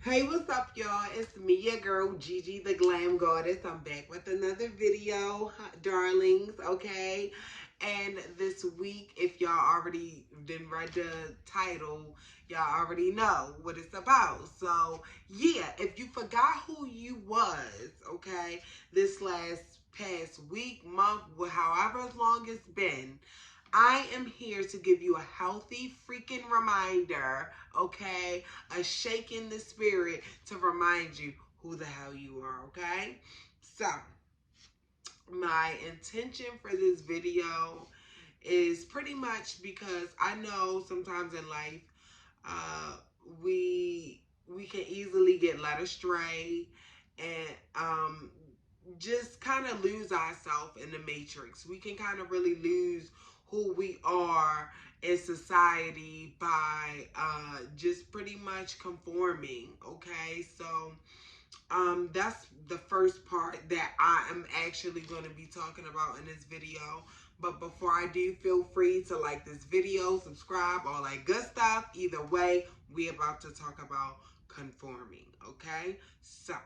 Hey, what's up, y'all? It's me, your girl, Gigi the Glam Goddess. I'm back with another video, darlings, okay? And this week, if y'all already didn't read the title, y'all already know what it's about. So, yeah, if you forgot who you was, okay, this past week, month, however long it's been, I am here to give you a healthy freaking reminder, okay? A shake in the spirit to remind you who the hell you are, okay? So, my intention for this video is pretty much because I know sometimes in life, uh, we can easily get led astray and just kind of lose ourselves in the matrix. We can kind of really lose who we are in society by just pretty much conforming. Okay, so that's the first part that I am actually going to be talking about in this video. But before I do, feel free to like this video, subscribe, all that good stuff. Either way, we about to talk about conforming, okay? So,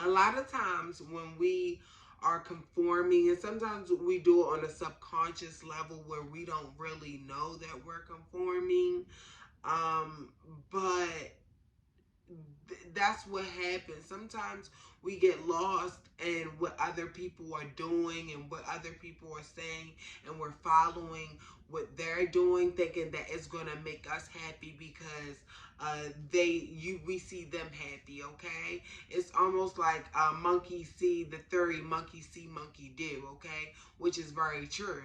a lot of times when we are conforming, and sometimes we do it on a subconscious level where we don't really know that we're conforming, but that's what happens. Sometimes we get lost in what other people are doing and what other people are saying, and we're following what they're doing, thinking that it's gonna make us happy because we see them happy. Okay, it's almost like monkey see the theory, monkey see, monkey do. Okay, which is very true.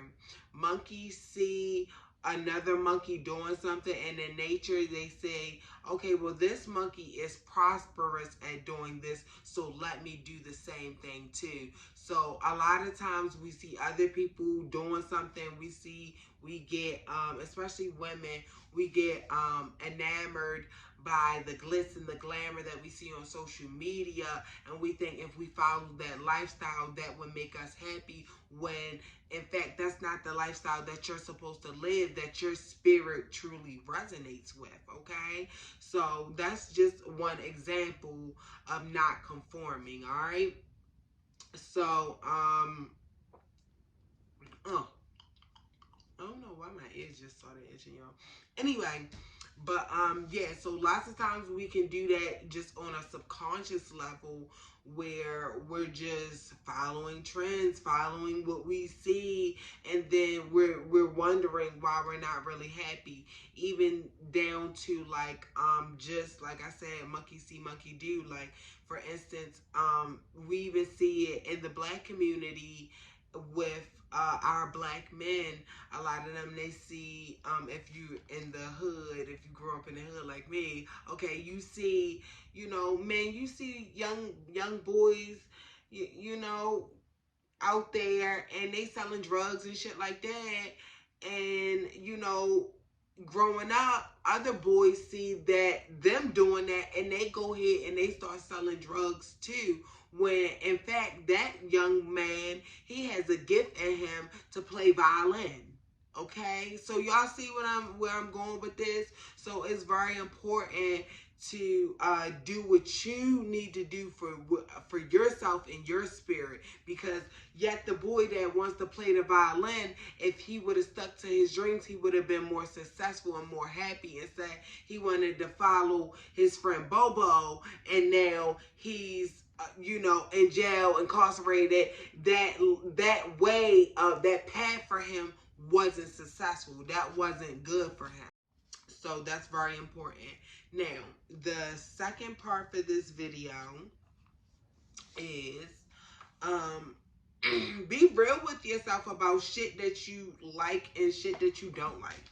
Monkeys see another monkey doing something, and in nature they say, okay, well, this monkey is prosperous at doing this, so let me do the same thing too. So a lot of times we see other people doing something, we get especially women, we get enamored by the glitz and the glamour that we see on social media, and we think if we follow that lifestyle that would make us happy, when in fact that's not the lifestyle that you're supposed to live, that your spirit truly resonates with. Okay, so that's just one example of not conforming. All right, so oh, I don't know why my ears just started itching, y'all. Anyway, but yeah, so lots of times we can do that just on a subconscious level where we're just following trends, following what we see, and then we're wondering why we're not really happy. Even down to like just like I said, monkey see, monkey do. Like for instance, we even see it in the black community with our black men. A lot of them, they see, if you in the hood, if you grew up in the hood like me, okay, you see, you know, man, you see young boys, you know, out there, and they selling drugs and shit like that. And you know, growing up, other boys see that them doing that, and they go ahead and they start selling drugs too, when in fact that young man, he has a gift in him to play violin. Okay, so y'all see where I'm going with this. So it's very important to do what you need to do for yourself and your spirit, because yet the boy that wants to play the violin, if he would have stuck to his dreams, he would have been more successful and more happy. Instead, he wanted to follow his friend Bobo, and now he's you know, in jail, incarcerated. That way of that path for him wasn't successful. That wasn't good for him. So that's very important. Now, the second part for this video is um be real with yourself about shit that you like and shit that you don't like.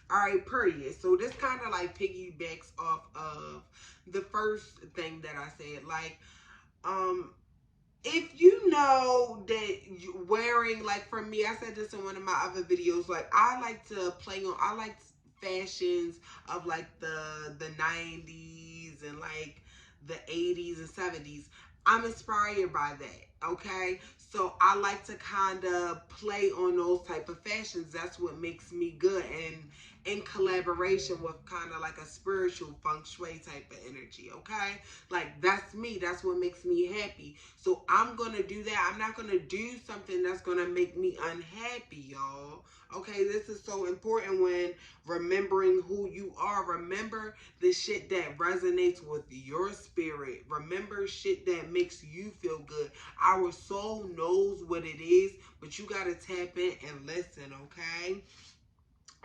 All right, period. So this kind of like piggybacks off of the first thing that I said. Like, if you know that you wearing, like for me, I said this in one of my other videos, like I like to play on, I like fashions of like the 90s and like the 80s and 70s. I'm inspired by that, okay? So I like to kind of play on those type of fashions. That's what makes me good. in collaboration with kind of like a spiritual feng shui type of energy, okay? Like, that's me. That's what makes me happy. So I'm going to do that. I'm not going to do something that's going to make me unhappy, y'all. Okay, this is so important when remembering who you are. Remember the shit that resonates with your spirit. Remember shit that makes you feel good. Our soul knows what it is, but you got to tap in and listen, okay?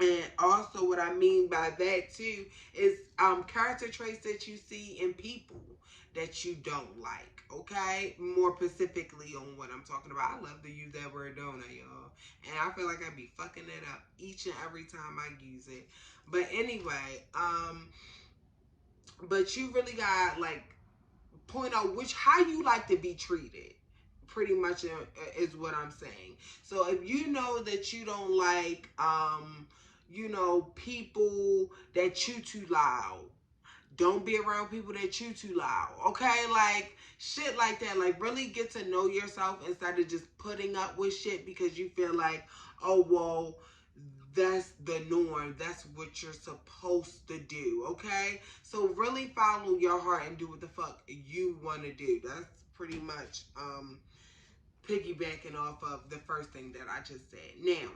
And also what I mean by that too is character traits that you see in people that you don't like, okay? More specifically on what I'm talking about. I love to use that word, don't I, y'all? And I feel like I be fucking it up each and every time I use it. But anyway, but you really got like point out how you like to be treated, pretty much is what I'm saying. So if you know that you don't like people that chew too loud, don't be around people that chew too loud, okay? Like shit like that. Like really get to know yourself instead of just putting up with shit because you feel like, oh well, that's the norm. That's what you're supposed to do, okay? So really follow your heart and do what the fuck you want to do. That's pretty much piggybacking off of the first thing that I just said. Now,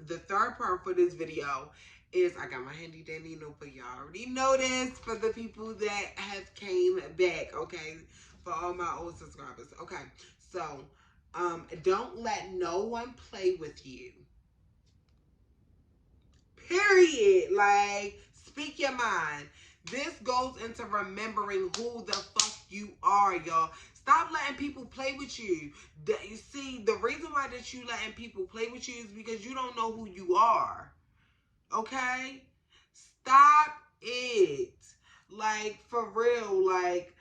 the third part for this video is I got my handy dandy notebook. Y'all already know this for the people that have came back, okay? For all my old subscribers. Okay, so don't let no one play with you. Period. Like, speak your mind. This goes into remembering who the fuck you are, y'all. Stop letting people play with you. You see, the reason why that you letting people play with you is because you don't know who you are. Okay? Stop it. Like, for real, like,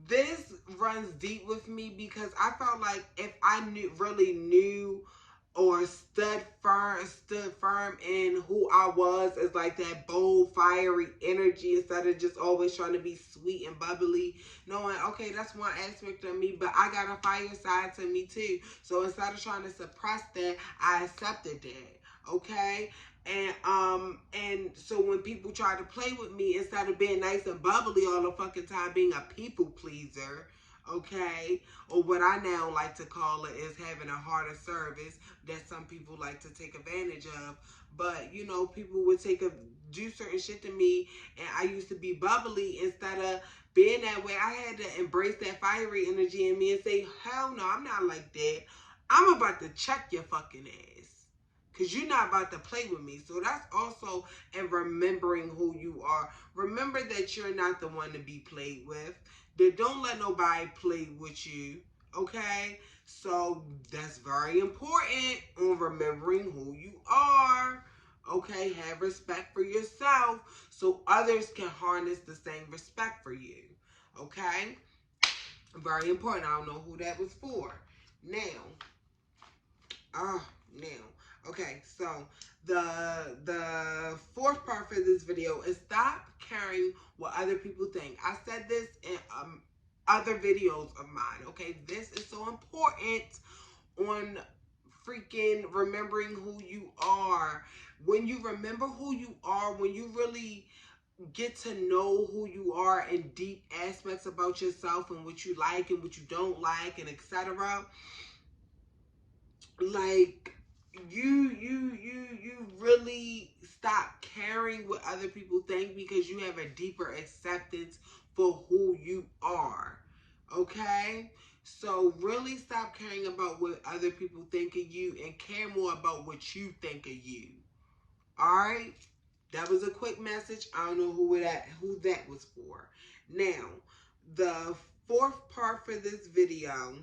this runs deep with me because I felt like if I really knew or stood firm in who I was as like that bold, fiery energy instead of just always trying to be sweet and bubbly, knowing, okay, that's one aspect of me, but I got a fire side to me too. So instead of trying to suppress that, I accepted that, okay? And so when people try to play with me, instead of being nice and bubbly all the fucking time, being a people pleaser, okay, or what I now like to call it is having a heart of service that some people like to take advantage of. But you know, people would do certain shit to me, and I used to be bubbly instead of being that way. I had to embrace that fiery energy in me and say, hell no, I'm not like that. I'm about to check your fucking ass. Because you're not about to play with me. So that's also in remembering who you are. Remember that you're not the one to be played with. That don't let nobody play with you. Okay? So that's very important on remembering who you are. Okay? Have respect for yourself so others can harness the same respect for you. Okay? Very important. I don't know who that was for. Okay, so the fourth part for this video is stop caring what other people think. I said this in other videos of mine, okay? This is so important on freaking remembering who you are. When you remember who you are, when you really get to know who you are in deep aspects about yourself and what you like and what you don't like and etc., like you really stop caring what other people think because you have a deeper acceptance for who you are. Okay? So really stop caring about what other people think of you and care more about what you think of you. Alright? That was a quick message. I don't know who that was for. Now, the fourth part for this video,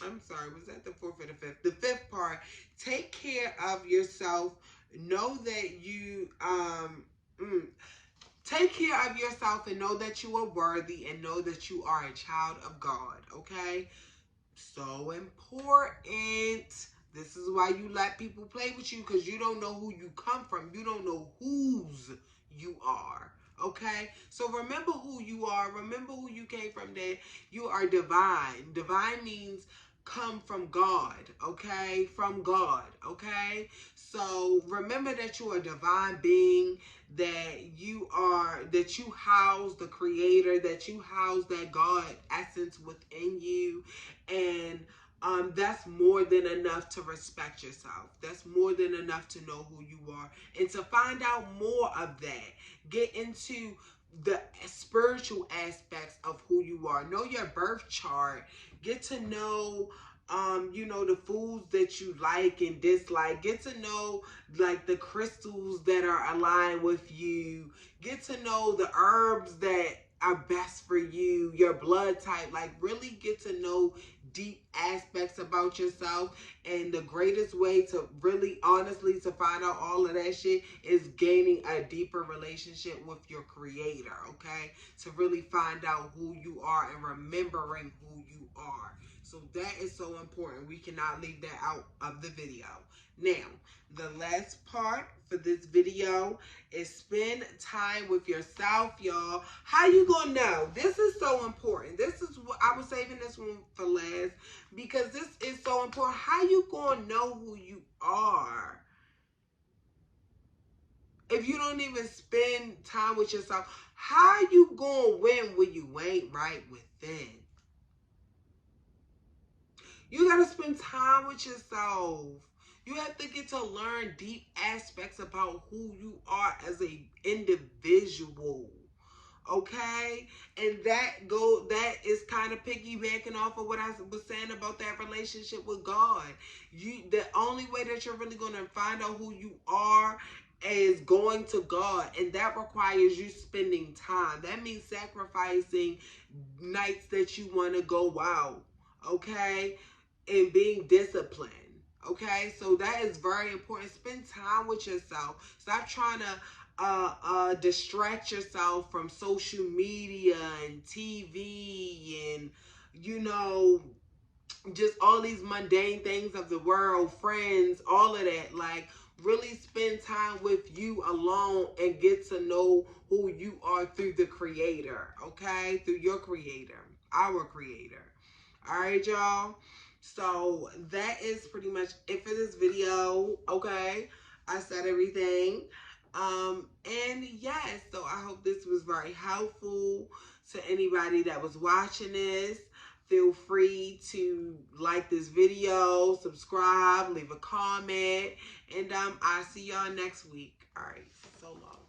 I'm sorry, was that the fourth or the fifth? The fifth part, take care of yourself. Know that you, take care of yourself and know that you are worthy and know that you are a child of God, okay? So important. This is why you let people play with you because you don't know who you come from. You don't know whose you are. Okay? So remember who you are. Remember who you came from. That you are divine. Divine means come from God, okay? From God, okay? So remember that you are a divine being, that you house the creator, that you house that God essence within you. And that's more than enough to respect yourself. That's more than enough to know who you are. And to find out more of that, get into the spiritual aspects of who you are. Know your birth chart. Get to know the foods that you like and dislike. Get to know like the crystals that are aligned with you. Get to know the herbs that are best for you, your blood type. Like really get to know deep aspects about yourself. And the greatest way to really honestly to find out all of that shit is gaining a deeper relationship with your creator, okay? To really find out who you are and remembering who you are. So that is so important. We cannot leave that out of the video. Now, the last part for this video is spend time with yourself, y'all. How you gonna know? This is so important. This is what I was saving this one for last because this is so important. How you gonna know who you are if you don't even spend time with yourself? How you gonna win when you ain't right within? You gotta spend time with yourself. You have to get to learn deep aspects about who you are as a individual. Okay? And that is kind of piggybacking off of what I was saying about that relationship with God. The only way that you're really gonna find out who you are is going to God, and that requires you spending time. That means sacrificing nights that you want to go out, okay? And being disciplined. Okay, so that is very important. Spend time with yourself. Stop trying to distract yourself from social media and TV and just all these mundane things of the world, friends, all of that. Like really spend time with you alone and get to know who you are through the creator, okay? Through your creator, our creator. All right, y'all. So that is pretty much it for this video. Okay, I said everything. And yes, so I hope this was very helpful to anybody that was watching this. Feel free to like this video, subscribe, leave a comment, and I'll see y'all next week. All right, so long.